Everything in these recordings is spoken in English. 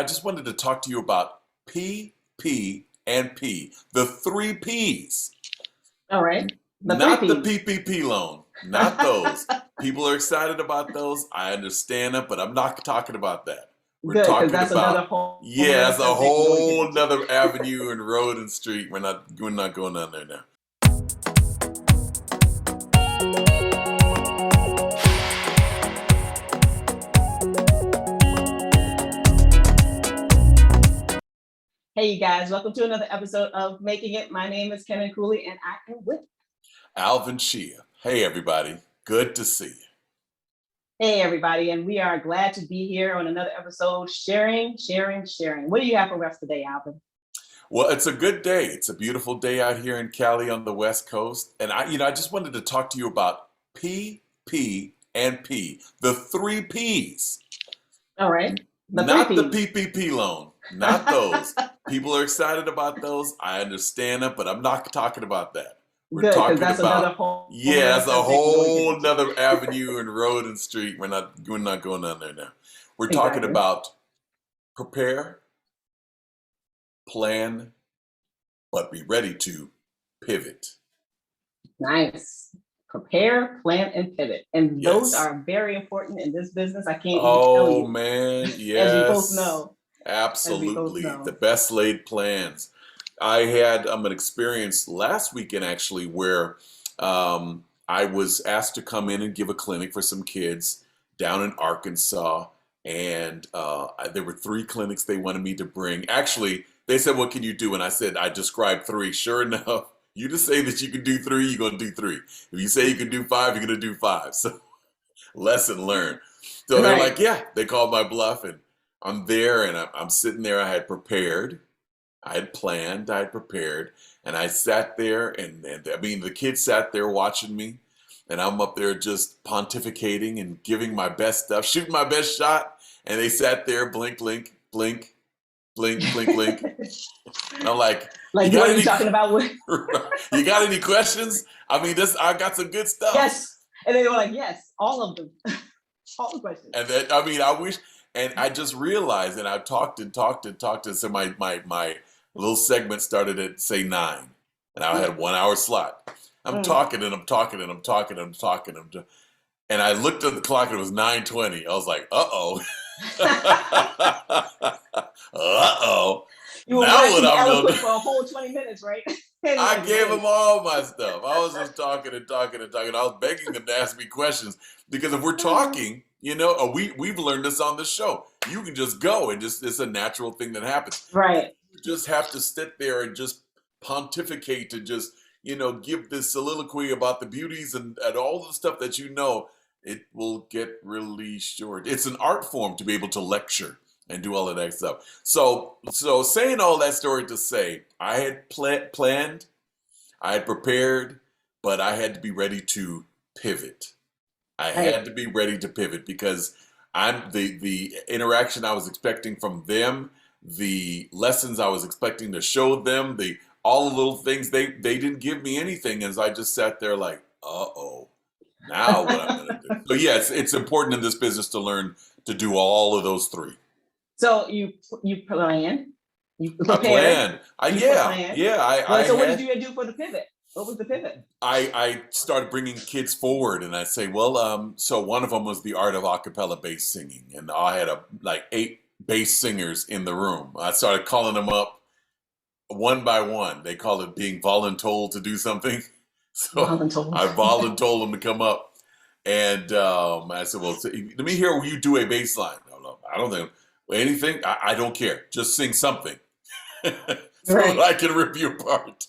just wanted to talk to you about P, P, and P, the three Ps. All right. The three Not the P's. PPP loan, not those. People are excited about those. I understand it, but I'm not talking about that. We're Good, because talking that's another about, whole yeah, nother that's a subject we want to get whole into. nother avenue and road and street. We're not going down there now. Hey, you guys, welcome to another episode of Making It. My name is Kevin Cooley, and I am with. Alvin Shia. Hey, everybody. Good to see you. Hey, everybody, and we are glad to be here on another episode, sharing. What do you have for us today, Alvin? Well, it's a good day. It's a beautiful day out here in Cali on the West Coast. And I just wanted to talk to you about P, P, and P, the three Ps. All right. The Not the three P's. PPP loan, not those. People are excited about those. I understand it, but I'm not talking about that. We're Good, because talking that's another about, whole yeah, nother that's a subject we want to get whole into. nother avenue and road and street. We're not going down there now. We're talking Exactly. about prepare, plan, but be ready to pivot. Nice. Prepare, plan, and pivot. And those Yes. are very important in this business. I can't even tell Oh you, man, as we both yes. know. Absolutely. The know. best laid plans. I had an experience last weekend actually where I was asked to come in and give a clinic for some kids down in Arkansas. And there were three clinics they wanted me to bring. Actually, they said, "What can you do?" And I said, I described three. Sure enough, you just say that you can do three, you're going to do three. If you say you can do five, you're going to do five. So lesson learned. So they're Right. like, yeah, they called my bluff, and I'm there, and I'm sitting there. I had prepared, I had planned, I had prepared, and I sat there, and I mean, the kids sat there watching me, and I'm up there just pontificating and giving my best stuff, shooting my best shot, and they sat there, blink, blink, blink, blink, blink, blink, and I'm like, Like, you got what are you any, talking about? you got any questions? I mean, I got some good stuff. Yes. And they were like, yes, all of them. All the questions. And then, I mean, I wish, and I just realized, and I talked and talked and talked, and so my little segment started at say 9, and I had a 1 hour slot. I'm talking and I'm talking and I'm talking and I'm talking, and I looked at the clock and it was 9:20. I was like, uh-oh. Uh-oh. You were Now waxing what I'm gonna eloquent do? for a whole 20 minutes, right? And I like, gave wait. them all my stuff. I was just talking and talking and talking. I was begging them to ask me questions because if we're talking, we've learned this on the show. You can just go and it's a natural thing that happens. Right. You just have to sit there and just pontificate to just give this soliloquy about the beauties and all the stuff that it will get really short. It's an art form to be able to lecture and do all of that stuff. So saying all that story to say, I had planned, I had prepared, but I had to be ready to pivot. I had to be ready to pivot because I'm the interaction I was expecting from them, the lessons I was expecting to show them, all the little things they didn't give me anything, as I just sat there like, uh-oh, now what I'm gonna do. So yeah, it's important in this business to learn to do all of those three. So you plan, you I prepare. planned. So what did you do for the pivot? What was the pivot? I started bringing kids forward, and I say, well, so one of them was the art of a cappella bass singing, and I had like 8 bass singers in the room. I started calling them up one by one. They call it being voluntold to do something. So Voluntold. I voluntold them to come up, and I said, well, let me hear you do a bass line. No, I don't think anything. I don't care. Just sing something so that I can rip you apart.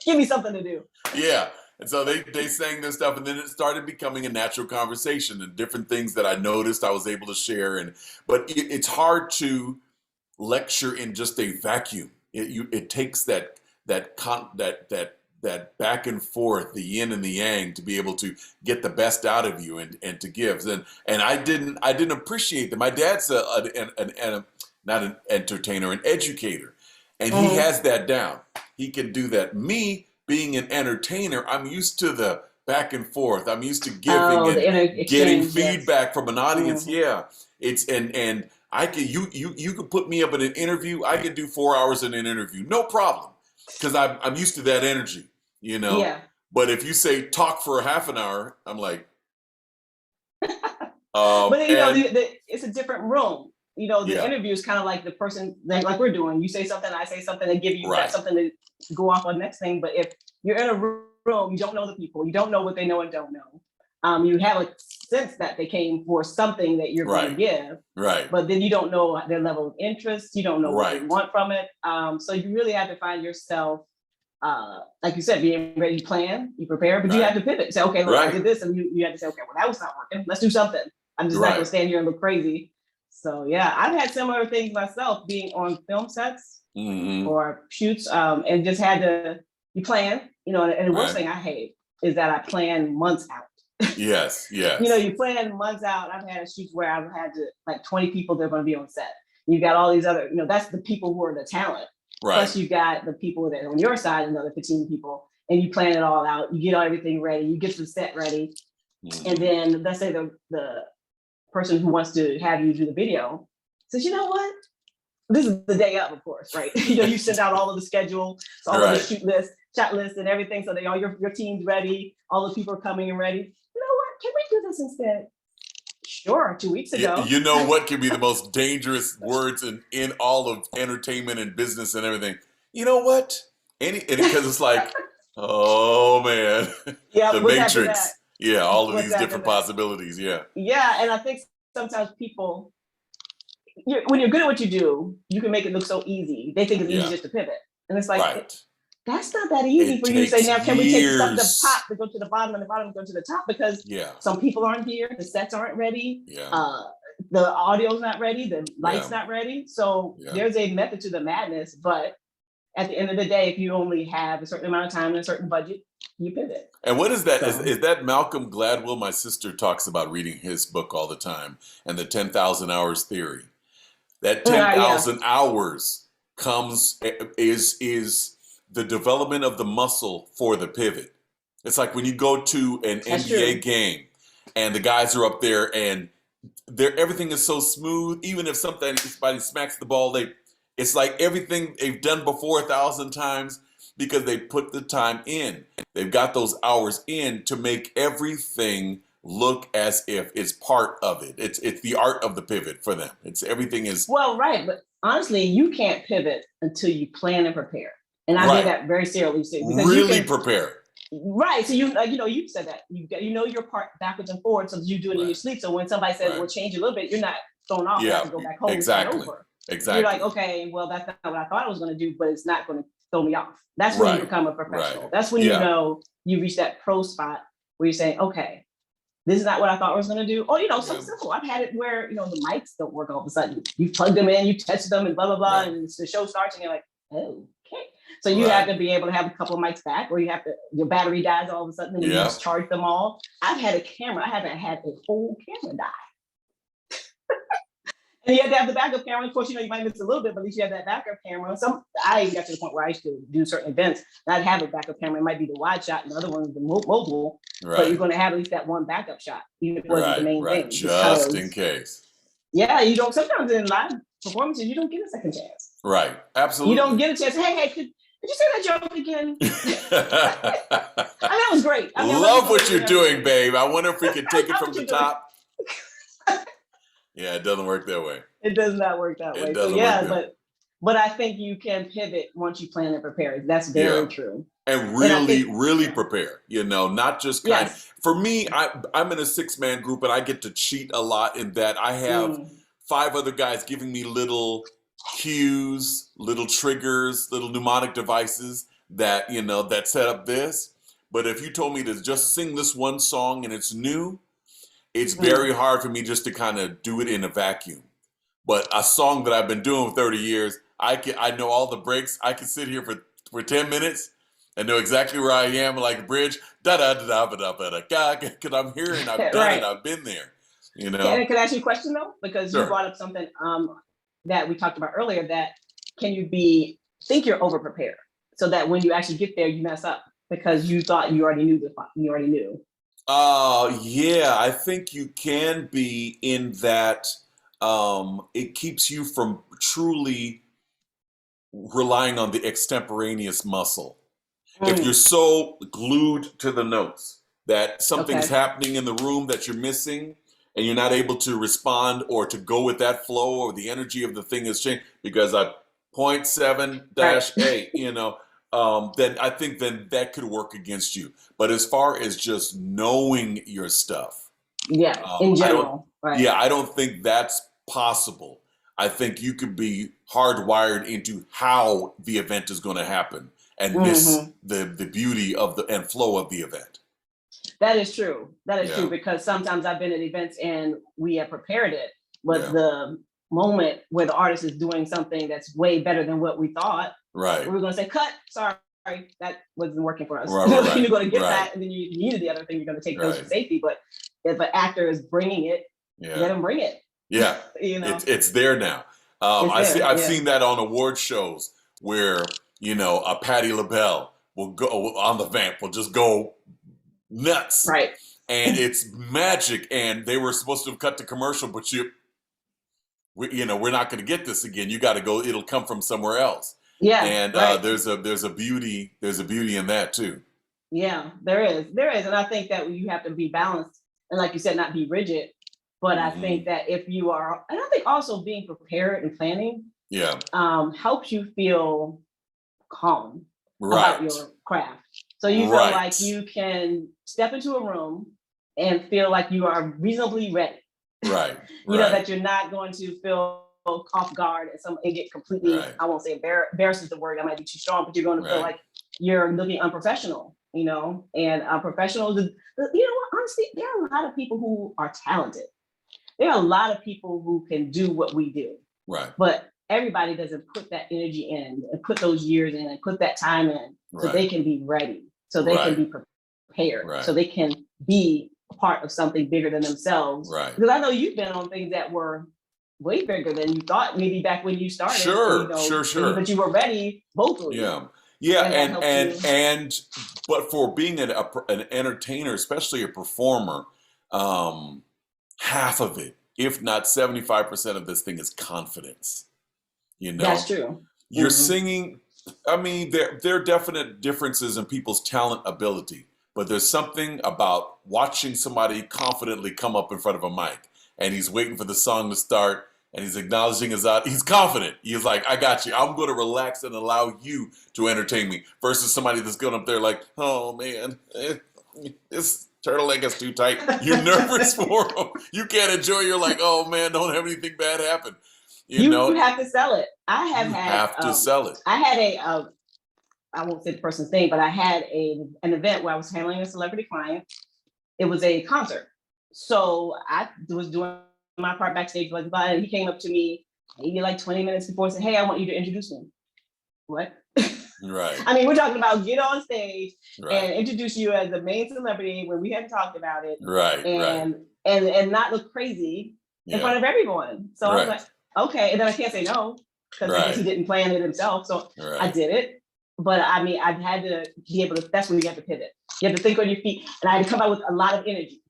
Give me something to do. Yeah. And so they sang their stuff, and then it started becoming a natural conversation and different things that I noticed I was able to share. But it's hard to lecture in just a vacuum. It takes that back and forth, the yin and the yang, to be able to get the best out of you and to give. And I didn't appreciate that. My dad's not an entertainer, an educator, and he has that down. He can do that. Me being an entertainer, I'm used to the back and forth. I'm used to giving and getting feedback from an audience. Yeah, it's and I can you could put me up in an interview. I can do 4 hours in an interview, no problem, because I'm used to that energy, you know. Yeah. But if you say talk for a half an hour, I'm like, But then, and it's a different room. The yeah, interview is kind of like the person like we're doing. You say something, I say something, and you got right, something to go off on the next thing. But if you're in a room, you don't know the people, you don't know what they know and don't know. You have a sense that they came for something that you're going to right, give, right, but then you don't know their level of interest. You don't know what they right, want from it. So you really have to find yourself, like you said, being ready to plan, you prepare, but you have right, to pivot. Say, okay, look, I right, did this, and you have to say, okay, well, that was not working. Let's do something. I'm just not going right. to stand here and look crazy. So yeah, I've had similar things myself, being on film sets Hmm. or shoots, and just had to you plan. And the worst Right. thing I hate is that I plan months out. Yes, yes, You plan months out. I've had shoots where I've had to like 20 people that are going to be on set. You got all these other, that's the people who are the talent. right. Plus, you got the people that are on your side, another 15 people, and you plan it all out. You get everything ready. You get the set ready, and Hmm. then let's say the person who wants to have you do the video says, you know what? This is the day of course, right? You send out all of the schedule, all of the Right. shoot list, shot list, and everything. So they all your team's ready. All the people are coming and ready. You know what? Can we do this instead? Sure. 2 weeks ago. You know what can be the most dangerous words in all of entertainment and business and everything? You know what? Because it's like, oh man, Yeah. the What's after that? Matrix. Yeah, all of What's these after different that? possibilities. Yeah, Yeah. And I think sometimes people, when you're good at what you do, you can make it look so easy. They think it's easy yeah, just to pivot. And it's like, right. that's not that easy It for you to say, takes now, can we take the stuff at the top years. to go to the bottom and the bottom to go to the top? Because Yeah, some people aren't here, the sets aren't ready, yeah, the audio's not ready, the yeah, light's not ready. So yeah. there's a method to the madness. But at the end of the day, if you only have a certain amount of time and a certain budget, you pivot. And what is that? So, Is that Malcolm Gladwell? My sister talks about reading his book all the time, and the 10,000 hours theory. That yeah, 10,000 hours comes is the development of the muscle for the pivot. It's like when you go to an that's NBA true. game and the guys are up there and everything is so smooth. Even if somebody smacks the ball, it's like everything they've done before 1,000 times because they put the time in. They've got those hours in to make everything look as if it's part of it. It's the art of the pivot for them. It's everything is Well, right. But honestly, you can't pivot until you plan and prepare. And I mean right. that very seriously because you Really can. prepare. Right. So you said that your part backwards and forwards, so you do it in your Right. sleep. So when somebody says, Right. "Well, change a little bit," you're not thrown off and have Yeah. to go back home and start Exactly. over. You're like, Exactly. okay, well, that's not what I thought I was going to do, but it's not going to throw me off. That's when you Right. become a Right. professional. That's when you Yeah. know you reach that pro spot where you're saying, okay, this is not what I thought I was going to do. Or Yeah. so simple. I've had it where the mics don't work all of a sudden. You plug them in, you test them, and blah blah blah, Right. and the show starts, and you're like, oh, okay. So you have Right. to be able to have a couple of mics back, or your battery dies all of a sudden, and you Yeah. just charge them all. I've had a camera. I haven't had a whole camera die. And you have to have the backup camera. Of course, you might miss a little bit, but at least you have that backup camera. I even got to the point where I used to do certain events, and I'd have a backup camera. It might be the wide shot, and the other one is the mobile. But you're Right. going to have at least that one backup shot, even if it wasn't the Right. main Right. thing, Just in because case. yeah, you don't. Sometimes in live performances, you don't get a second chance. Right. You don't Absolutely. get a chance. Hey, could you say that joke again? That was great. Love what you're doing, babe. I wonder if we could take it Love from what the you're doing. top. Yeah, it doesn't work that way. It does not work that It way. So doesn't work yeah, that way. but I think you can pivot once you plan and prepare. That's Yeah. very true. And And I really, think really prepare, not just yes. for me, I'm in a 6-man group and I get to cheat a lot in that I have Mm. 5 other guys giving me little cues, little triggers, little mnemonic devices that set up this. But if you told me to just sing this one song and it's new, it's Mm. very hard for me just to kind of do it in a vacuum. But a song that I've been doing for 30 years, I know all the breaks. I can sit here for 10 minutes and know exactly where I am, like a bridge, da da da da da da da, because I'm here and I've done it. Right. I've been there. Can I ask you a question though? Because you Sure. brought up something that we talked about earlier. That can you think you're over prepared so that when you actually get there, you mess up because you thought you already knew you already knew. Yeah, I think you can be in that. it keeps you from truly relying on the extemporaneous muscle. If you're Mm, so glued to the notes that something's okay. happening in the room that you're missing and you're not able to respond or to go with that flow, or the energy of the thing has changed because I point 7 Right. dash 8, then I think then that could work against you. But as far as just knowing your stuff, Yeah. In I don't, general. Right. yeah, I don't think that's possible. I think you could be hardwired into how the event is going to happen and miss Hmm. the beauty of the and flow of the event. That is true. That is true Yeah, because sometimes I've been at events and we have prepared it, but yeah, the moment where the artist is doing something that's way better than what we thought, right, we're going to say, cut, sorry, that wasn't working for us. right, You're right, going to get right, that, and then you needed the other thing, you're going to take those for right, safety. But if an actor is bringing it, yeah, let him bring it. yeah. You know, It's there now. it's there. I've Yeah. seen that on award shows where a Patti LaBelle will go on the vamp, will just go nuts, Right. and it's magic. And they were supposed to have cut the commercial, but we're not going to get this again. You got to go. It'll come from somewhere else. Yeah. And Right. there's a beauty in that too. Yeah. There is, and I think that you have to be balanced, and like you said, not be rigid. But I think Hmm. that if you are, and I think also being prepared and planning Yeah. helps you feel calm about Right. your craft. So you feel like Right. you can step into a room and feel like you are reasonably ready. Right. That Right. you're not going to feel off guard and get completely, Right. I won't say embarrassed is the word, that might be too strong, but you're going to feel Right. like you're looking unprofessional, and professionals, what, honestly, there are a lot of people who are talented. There are a lot of people who can do what we do, Right. but everybody doesn't put that energy in and put those years in and put that time in so Right. they can be ready, so they can Right. be prepared, so Right. they can be a part of something bigger than themselves. Right. Because I know you've been on things that were way bigger than you thought, maybe back when you started, and Sure. Sure. Sure. but you were ready vocally, Yeah. Yeah. and that helped you. But for being an entertainer, especially a performer, um, half of it, if not 75% of this thing is confidence. You That's know, true. you're Hmm. singing. I mean, there are definite differences in people's talent ability, but there's something about watching somebody confidently come up in front of a mic and he's waiting for the song to start and he's acknowledging his out. He's confident. He's like, I got you. I'm going to relax and allow you to entertain me versus somebody that's going up there like, oh man, this turtleneck is too tight. You're nervous for him. You can't enjoy. You're like, oh man, don't have anything bad happen. You You know, have to sell it. I have you had, have to sell it. I had I won't say the person's name, but I had an event where I was handling a celebrity client. It was a concert. So I was doing my part backstage, blah, blah, blah, and he came up to me maybe like 20 minutes before and said, hey, I want you to introduce me. What? Right, I mean, we're talking about get on stage right, and introduce you as the main celebrity when we hadn't talked about it, right, right. and not look crazy in Yeah, front of everyone. So I was like, right, okay. And then I can't say no because I guess he right, didn't plan it himself. So I right. did it. But I mean, I've had to be able to, that's when you have to pivot. You have to think on your feet. And I had to come out with a lot of energy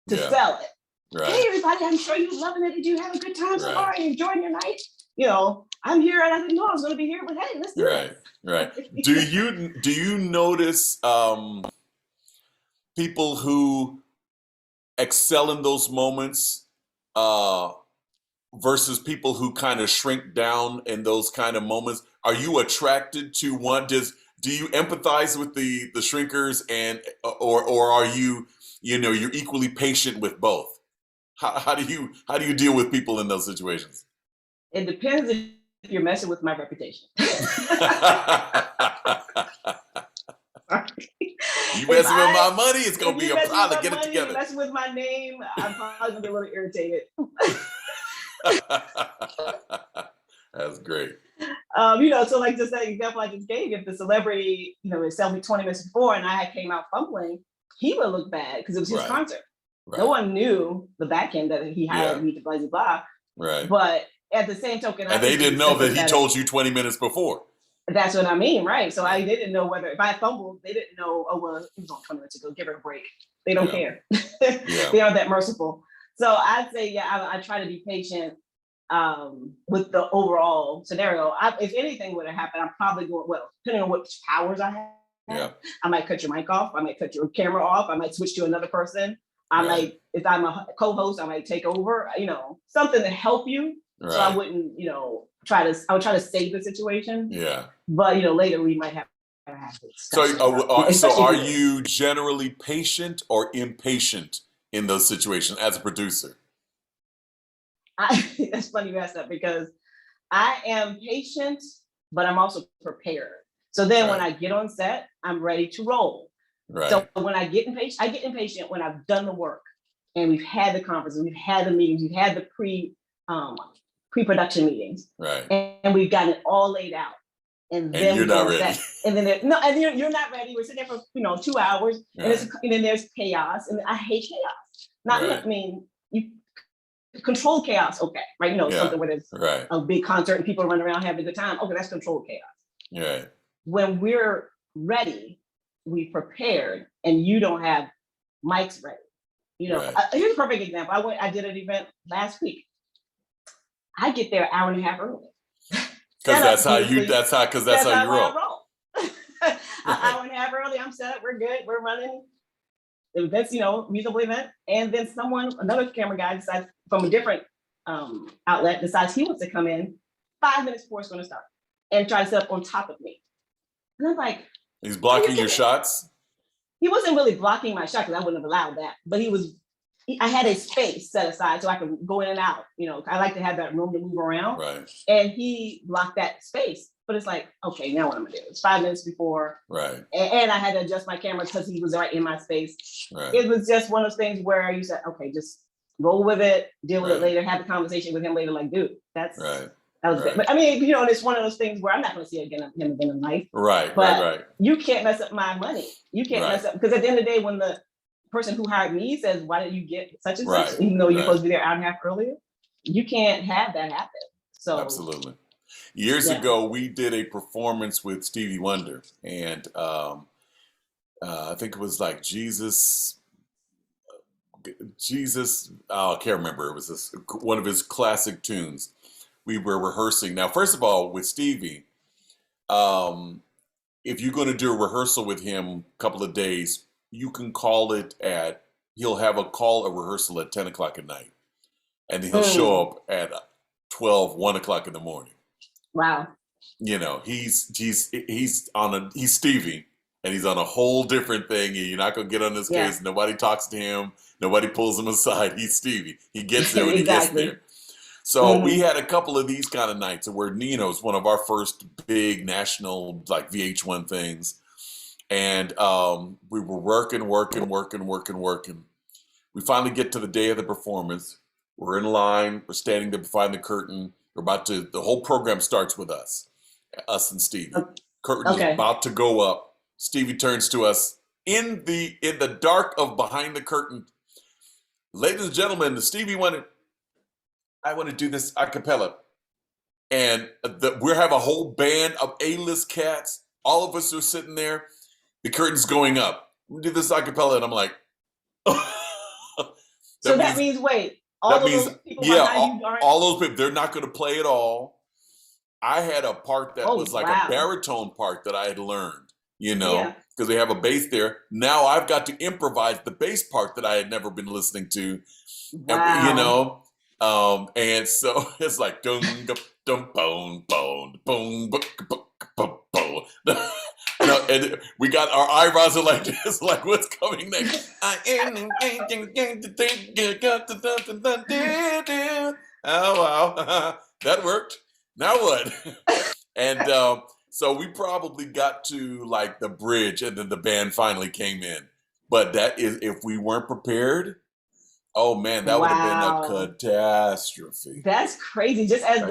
to Yeah, sell it. Hey, right, everybody, I'm sure you're loving it. Did you have a good time so far? right, Are you enjoying your night? I'm here and I didn't know I was going to be here, but hey, let's do right, right. this. Do you notice people who excel in those moments uh, versus people who kind of shrink down in those kind of moments? Are you attracted to one? Do you empathize with the shrinkers or are you're equally patient with both? How do you deal with people in those situations? It depends if you're messing with my reputation. You if messing with I my money, it's gonna if be you're a messing with problem. my Get it money, you're together. messing with my name, I'm probably gonna be a little irritated. That's great. So like just that example I just gave, if the celebrity, is selling me 20 minutes before and I came out fumbling, he would look bad because it was his Right, concert. No right, one knew the back end that he yeah, hired me to blah blah blah. right. But at the same token, I And they could didn't be know that he sympathetic. told you 20 minutes before. That's what I mean, right? So Yeah, I didn't know whether if I fumbled, they didn't know. Oh well, it was on 20 minutes ago. Give her a break. They don't yeah, care. yeah, They aren't that merciful. So I'd say, yeah, I try to be patient with the overall scenario. If anything would have happened, I'm probably going, well, depending on which powers I have, Yeah. I might cut your mic off. I might cut your camera off. I might switch to another person. I Right. might, if I'm a co-host, I might take over, something to help you. Right. So I wouldn't, I would try to save the situation. Yeah. But, later we might have to So, discuss it. so are you generally patient or impatient in those situations as a producer? That's funny you asked that, because I am patient, but I'm also prepared. So then when I get on set, I'm ready to roll. Right. So when I get impatient when I've done the work and we've had the conferences, we've had the meetings, we've had the pre-production meetings, right, and we've gotten it all laid out. And then you're not ready. And then you're not ready. We're sitting there for 2 hours, and then there's chaos, and I hate chaos. I mean, you control chaos, okay, right? Something where there's a big concert and people running around having a good time. Okay, that's controlled chaos. Right. When we're ready, we prepared, and you don't have mics ready. Here's a perfect example. I did an event last week. I get there an hour and a half early. Because that's how you roll. An hour and a half early, I'm set up, we're good, we're running. The event's, reasonable event. And then another camera guy decides from a different outlet, decides he wants to come in 5 minutes before it's going to start and try to set up on top of me. And I'm like, he's blocking your shots? He wasn't really blocking my shot, because I wouldn't have allowed that. But I had a space set aside so I could go in and out. I like to have that room to move around. Right. And he blocked that space. But it's like, okay, now what I'm gonna do? It's 5 minutes before. Right. And I had to adjust my camera because he was right in my space. Right. It was just one of those things where you said, okay, just roll with it, deal with it later, have the conversation with him later. Like, dude, that was good. But I mean, it's one of those things where I'm not gonna see him again in life. Right. But you can't mess up my money. You can't mess up, because at the end of the day, when the person who hired me says, why didn't you get such and such, even though you're supposed to be there an hour and a half earlier, you can't have that happen. So absolutely. Years ago, we did a performance with Stevie Wonder, and I think it was like Jesus. I can't remember. It was one of his classic tunes. We were rehearsing. Now, first of all, with Stevie, if you're going to do a rehearsal with him a couple of days, you can call it he'll have a rehearsal at 10 o'clock at night. And then he'll show up at 1 o'clock in the morning. Wow. He's Stevie, and he's on a whole different thing, and you're not going to get on his case. Nobody talks to him. Nobody pulls him aside. He's Stevie. He gets there when he gets there. So we had a couple of these kind of nights where it's one of our first big national, like, VH1 things. And we were working. We finally get to the day of the performance. We're in line. We're standing there behind the curtain. The whole program starts with us and Stevie. Curtain is about to go up. Stevie turns to us in the dark of behind the curtain. Ladies and gentlemen, Stevie I want to do this a cappella. And we have a whole band of A-list cats. All of us are sitting there. The curtain's going up. We do this a cappella, and I'm like, that means wait. All those people, they're not going to play at all. I had a part that was like a baritone part that I had learned, because they have a bass there. Now I've got to improvise the bass part that I had never been listening to, and so it's like dum dum bone bone boom boom. And we got our eyebrows are like this, like what's coming next? Oh wow, that worked. Now what? And so we probably got to like the bridge, and then the band finally came in. But that is, if we weren't prepared, oh man, that would have been a catastrophe. That's crazy. Just as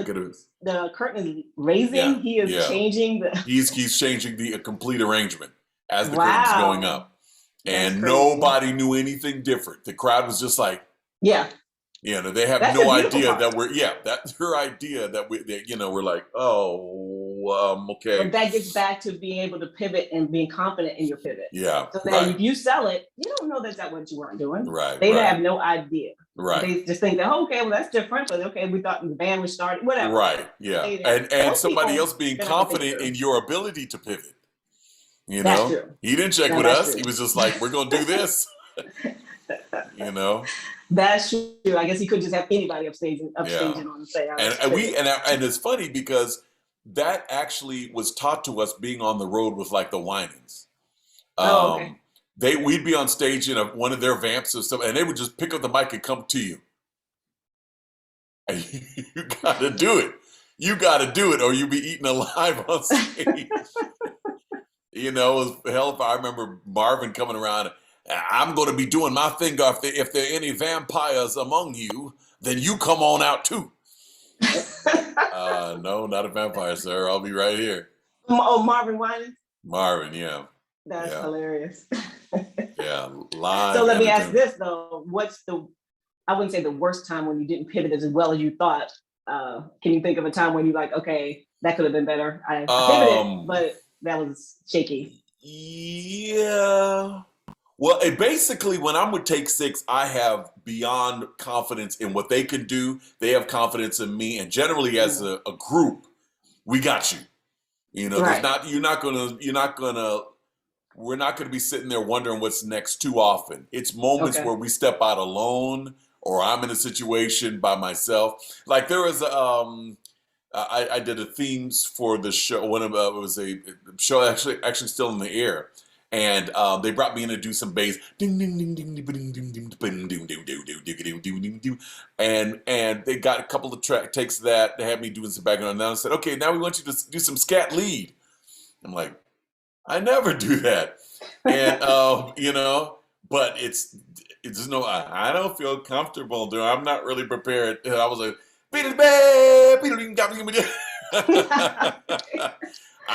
the curtain is raising, he is changing he's changing the complete arrangement as the curtain's going up. And crazy. Nobody knew anything different. The crowd was just like, they have that's no idea that that's her idea that we're like, okay. But that gets back to being able to pivot and being confident in your pivot. Yeah. So that if you sell it, you don't know that's what you weren't doing. Right. They have no idea. Right. They just think that, oh, okay, well, that's different, but okay, we thought the band was starting, whatever. Right. Yeah. Hey, And most somebody people else being they don't think confident through. in your ability to pivot. You That's know, true. he didn't check No, with that's us. He true. was just like, we're going to do this, you know? That's true. I guess he could just have anybody Yeah. upstaging on and say, all right, And pivot. and it's funny because that actually was taught to us being on the road with like the Winans. Oh, okay. Um, we'd be on stage in one of their vamps or something, and they would just pick up the mic and come to you. And you got to do it. You got to do it, or you'll be eaten alive on stage. You know, it was hell if I remember Marvin coming around. I'm going to be doing my thing. If there are any vampires among you, then you come on out too. No, not a vampire, sir. I'll be right here. Oh, Marvin Winans? Marvin, yeah. That's Yeah. hilarious. Yeah. Live. So let me ask this though. What's I wouldn't say the worst time when you didn't pivot as well as you thought. Can you think of a time when you're like, okay, that could have been better? I pivoted, but that was shaky. Yeah. Well, basically, when I'm with Take Six, I have beyond confidence in what they can do. They have confidence in me, and generally, as a group, we got you. You know, Right. we're not gonna be sitting there wondering what's next too often. It's moments where we step out alone, or I'm in a situation by myself. Like there was I did a themes for the show. It was a show actually still in the air, and they brought me in to do some bass, ding ding ding ding ding ding ding ding ding ding ding ding ding ding ding, and they got a couple of takes of that. They had me doing some background, and then I said, okay, now we want you to do some scat lead. I'm like, I never do that, and you know, but it's just no. I don't feel comfortable doing. I'm not really prepared. And I was like. I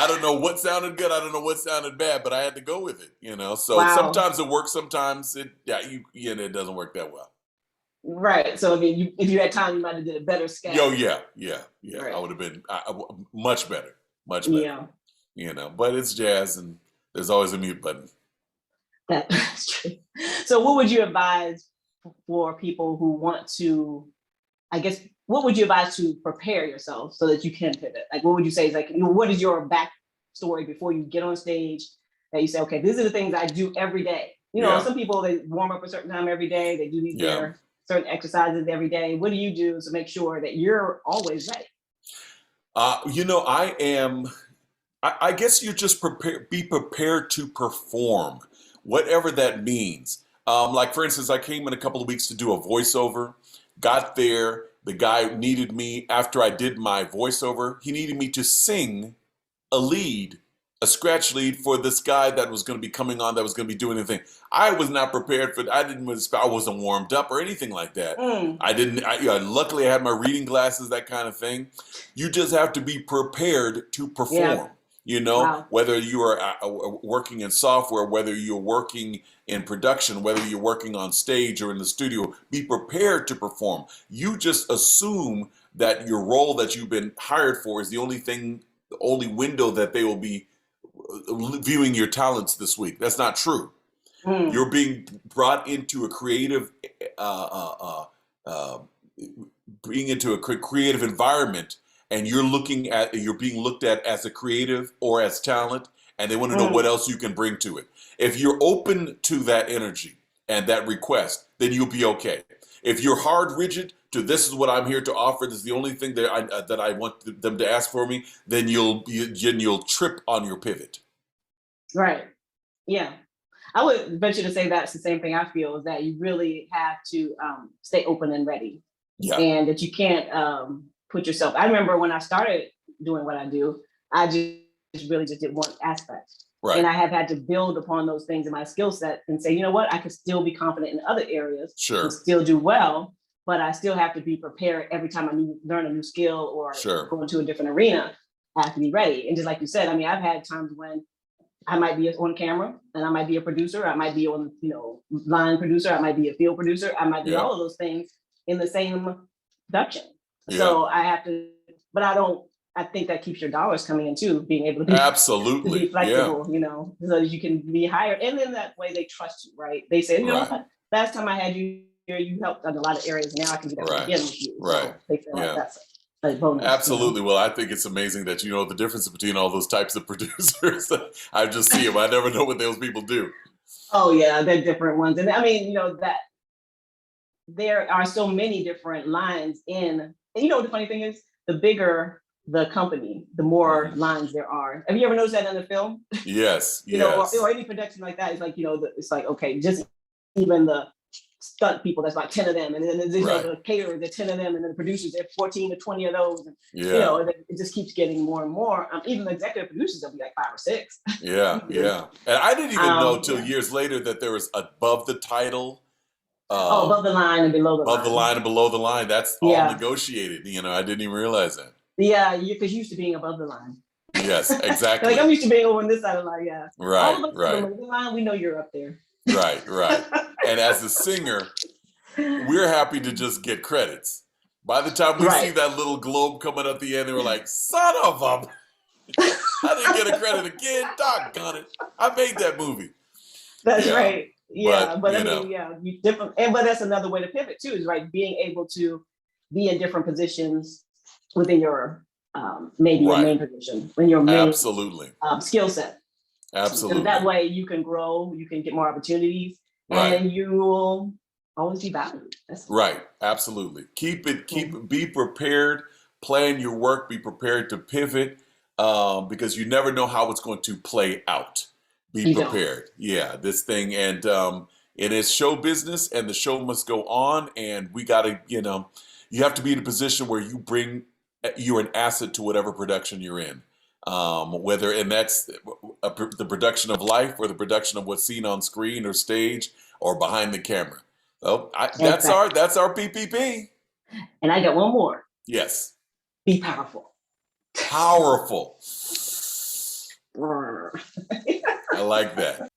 don't know what sounded good. I don't know what sounded bad, but I had to go with it, you know. So sometimes it works, sometimes it doesn't work that well. Right. So I mean, if you had time, you might have did a better scat. Oh yeah. Right. I would have been much better, much better. Yeah. You know, but it's jazz, and there's always a mute button. That's true. So, what would you advise for people who want to? I guess, what would you advise to prepare yourself so that you can pivot? Like, what would you say is like, what is your backstory before you get on stage that you say, okay, these are the things I do every day? You know, some people, they warm up a certain time every day. They do their certain exercises every day. What do you do to make sure that you're always ready? You know, I guess you just be prepared to perform, whatever that means. Like, for instance, I came in a couple of weeks to do a voiceover. Got there, the guy needed me, after I did my voiceover, he needed me to sing a scratch lead for this guy that was going to be coming on, that was going to be doing anything. I was not prepared for it. I wasn't warmed up or anything like that. Luckily I had my reading glasses, that kind of thing. You just have to be prepared to perform. Yeah. You know, whether you are working in software, whether you're working in production, whether you're working on stage or in the studio, be prepared to perform. You just assume that your role that you've been hired for is the only window that they will be viewing your talents this week. That's not true. You're being brought into a creative, being into a creative environment. And you're being looked at as a creative or as talent, and they want to know what else you can bring to it. If you're open to that energy and that request, then you'll be okay. If you're hard rigid to this is what I'm here to offer, this is the only thing that I want them to ask for me, then you'll trip on your pivot. Right. Yeah. I would venture to say that's the same thing I feel, is that you really have to stay open and ready. Yeah. And that you can't put yourself. I remember when I started doing what I do, I just really just did one aspect. Right. And I have had to build upon those things in my skill set and say, you know what, I can still be confident in other areas. Sure. And still do well, but I still have to be prepared every time I learn a new skill or go into a different arena. I have to be ready. And just like you said, I mean, I've had times when I might be on camera and I might be a producer. I might be on, line producer. I might be a field producer. I might be all of those things in the same production. Yeah. So I have to, but I think that keeps your dollars coming in too, being able to be, absolutely, to be flexible, so that you can be hired. And then that way they trust you, right? They say, you know what, last time I had you you helped in a lot of areas. Now I can do that Right. again with you. Right. So they feel like Yeah. that's a bonus. Absolutely. Well, I think it's amazing that you know the difference between all those types of producers. I just see them. I never know what those people do. Oh yeah, they're different ones. And I mean, that there are so many different lines in, and the funny thing is, the bigger the company, the more lines there are. Have you ever noticed that in the film? Yes. Or, Yes. or any production like that? It's like, it's like, okay, just even the stunt people, that's like 10 of them. And then there's, Right. the caterers, there's 10 of them. And then the producers, there's 14 to 20 of those. And, Yeah. it just keeps getting more and more. Even the executive producers, there'll be like 5 or 6. Yeah. Yeah. And I didn't even know till Yeah. years later that there was above the title, Above the line and below the line. above the line and below the line. That's all Yeah. negotiated. I didn't even realize that. Yeah, because you're used to being above the line. Yes, exactly. Like I'm used to being over on this side of the line. Yeah. Right. All of us Right. below the line, we know you're up there. Right. Right. And as a singer, we're happy to just get credits. By the time we see that little globe coming at the end, we're like, son of a... I didn't get a credit again. Doggone it. I made that movie. That's right. Yeah. But I mean, you different. But that's another way to pivot too, is being able to be in different positions within your maybe your main position, in your main skill set. Absolutely. So that way you can grow, you can get more opportunities, and you will always be valued. Right. Absolutely. Be prepared, plan your work, be prepared to pivot, because you never know how it's going to play out. Be prepared. Yeah, this thing. And it is show business, and the show must go on. And we got to, you have to be in a position where you're an asset to whatever production you're in. And that's the production of life, or the production of what's seen on screen or stage or behind the camera. Oh, that's our PPP. And I got one more. Yes. Be powerful. Powerful. I like that.